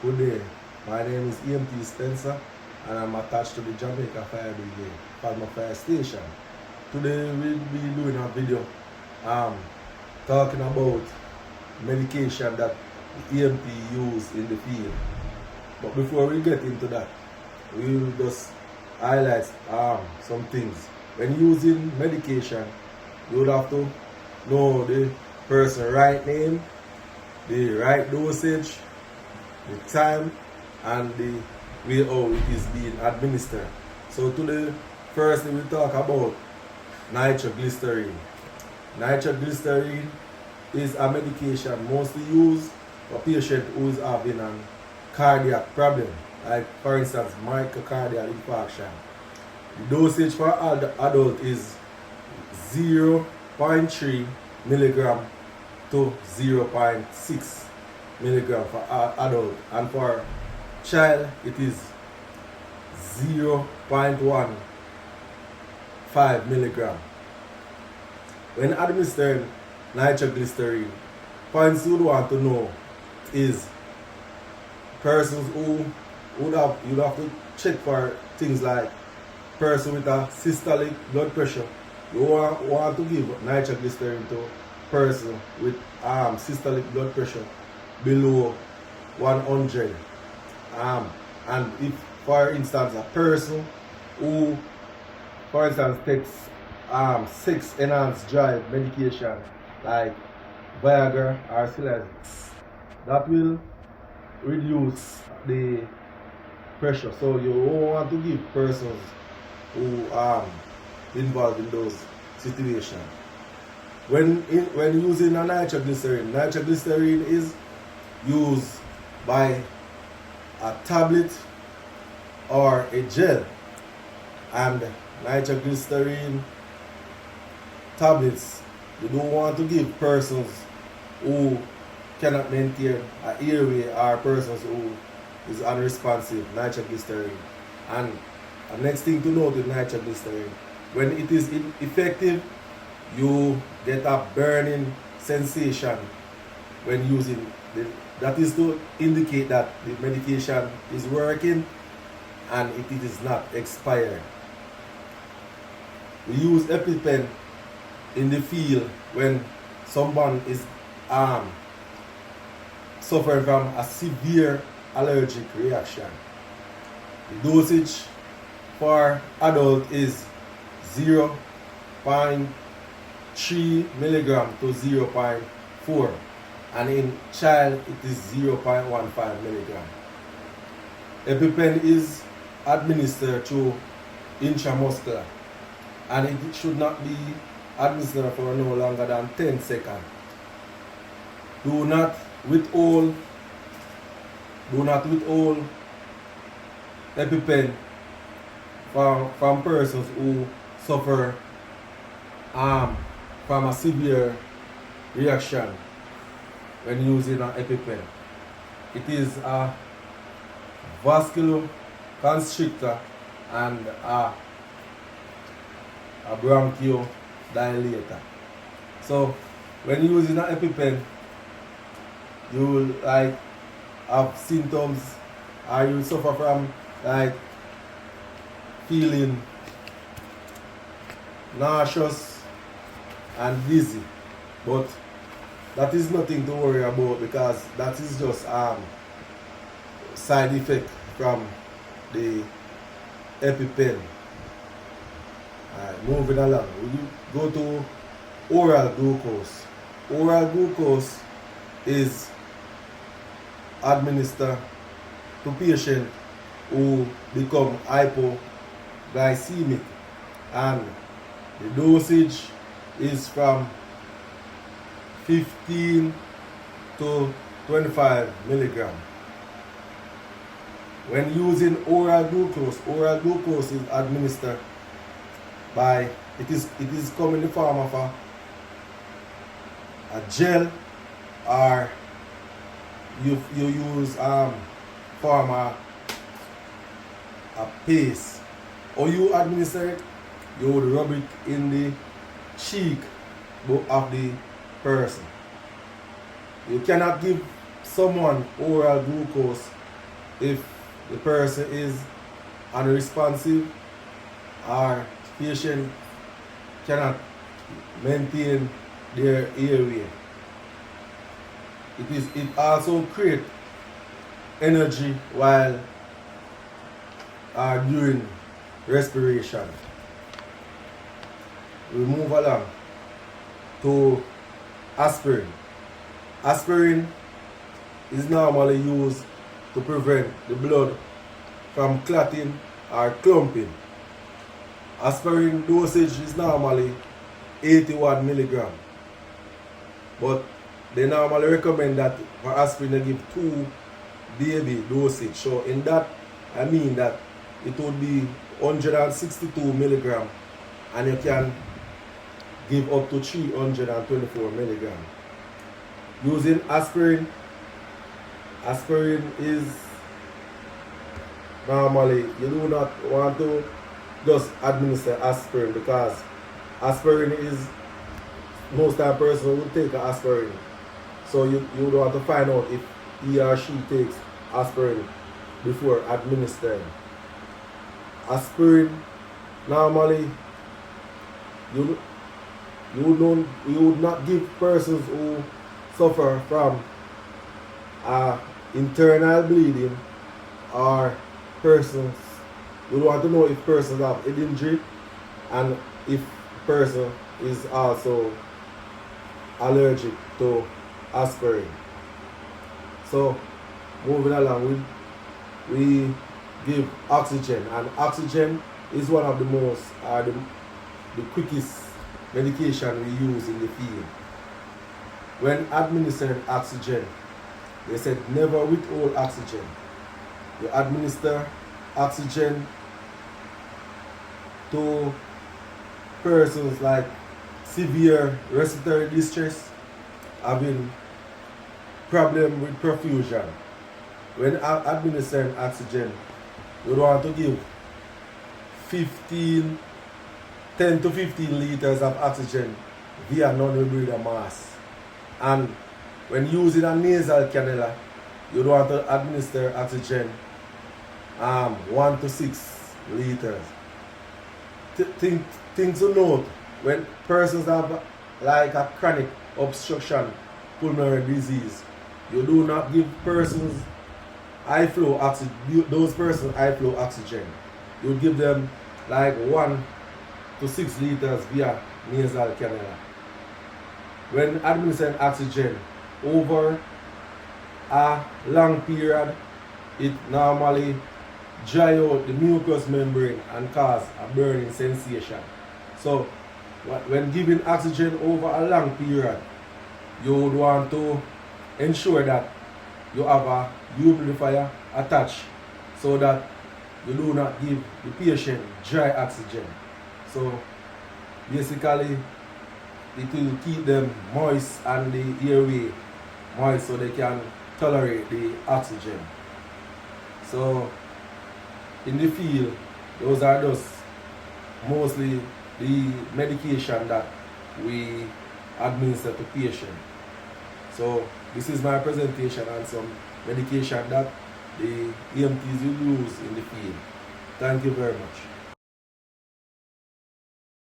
Good day. My name is EMT Spencer and I'm attached to the Jamaica Fire Brigade, Palma Fire Station. Today we'll be doing a video um, talking about medication that the EMT use in the field. But before we get into that, we will just highlight some things. When using medication, you would have to know the person's right name, the right dosage, the time, and the way how it is being administered. So today, firstly we talk about nitroglycerin. Nitroglycerin is a medication mostly used for patients who is having a cardiac problem, like for instance myocardial infarction. The dosage for adult is 0.3 milligram to 0.6 milligram for adult, and for child it is 0.15 milligram. When administering nitroglycerin, points you would want to know is persons who you'd have to check for things like person with a systolic blood pressure. You want to give nitroglycerin to person with systolic blood pressure below 100. And if, for instance, a person who, for instance, takes sex enhanced drive medication like Viagra or Cialis, that will reduce the pressure. So you won't want to give persons who involved in those situations. When using a nitroglycerin, nitroglycerin is used by a tablet or a gel, and nitroglycerin tablets you don't want to give persons who cannot maintain an airway or persons who is unresponsive nitroglycerin. And the next thing to note with nitroglycerin, when it is effective, you get a burning sensation when using it. That is to indicate that the medication is working and it is not expired. We use EpiPen in the field when someone is suffering from a severe allergic reaction. The dosage for adult is 0.3 milligram to 0.4, and in child it is 0.15 milligram. EpiPen is administered through intramuscular, and it should not be administered for no longer than 10 seconds. Do not withhold EpiPen from persons who suffer from a severe reaction when using an EpiPen. It is a vasculoconstrictor and a bronchodilator. So when using an EpiPen, you will have symptoms, or you will suffer from feeling nauseous and dizzy, but that is nothing to worry about, because that is just side effect from the EpiPen. Moving along, we go to oral glucose. Oral glucose is administered to patients who become hypoglycemic, and the dosage is from 15 to 25 milligram. When using oral glucose is administered by, it is come in the form of a gel, or you use form a paste, or you administer it, you would rub it in the cheek of the person. You cannot give someone oral glucose if the person is unresponsive or patient cannot maintain their airway. It also creates energy while during respiration. We move along to aspirin. Aspirin is normally used to prevent the blood from clotting or clumping. Aspirin dosage is normally 81 milligram, but they normally recommend that for aspirin they give 2 daily dosage. So in that, I mean that it would be 162 milligram, and you can give up to 324 milligram. Using aspirin is normally, you do not want to just administer aspirin, because aspirin is, most time person would take an aspirin. So you would want to find out if he or she takes aspirin before administering. Aspirin, normally, you would not give persons who suffer from internal bleeding, or persons, you would want to know if persons have head injury and if person is also allergic to aspirin. So moving along, we give oxygen, and oxygen is one of the most the quickest medication we use in the field. When administering oxygen, they said never withhold oxygen. You administer oxygen to persons like severe respiratory distress, having problem with perfusion. When administering oxygen, you want to give 10 to 15 liters of oxygen via non-rebreather mask. And when using a nasal cannula, you want to administer oxygen 1 to 6 liters. Things to note, when persons have like a chronic obstruction pulmonary disease, you do not give persons high flow oxygen, those persons high flow oxygen. You give them like 1 to 6 liters via nasal cannula. When administering oxygen over a long period, it normally dry out the mucous membrane and cause a burning sensation. So when giving oxygen over a long period, you would want to ensure that you have a humidifier attached, so that you do not give the patient dry oxygen. So basically, it will keep them moist and the airway moist, so they can tolerate the oxygen. So in the field, those are just mostly the medication that we administer to patients. So this is my presentation on some medication that the EMTs will use in the field. Thank you very much.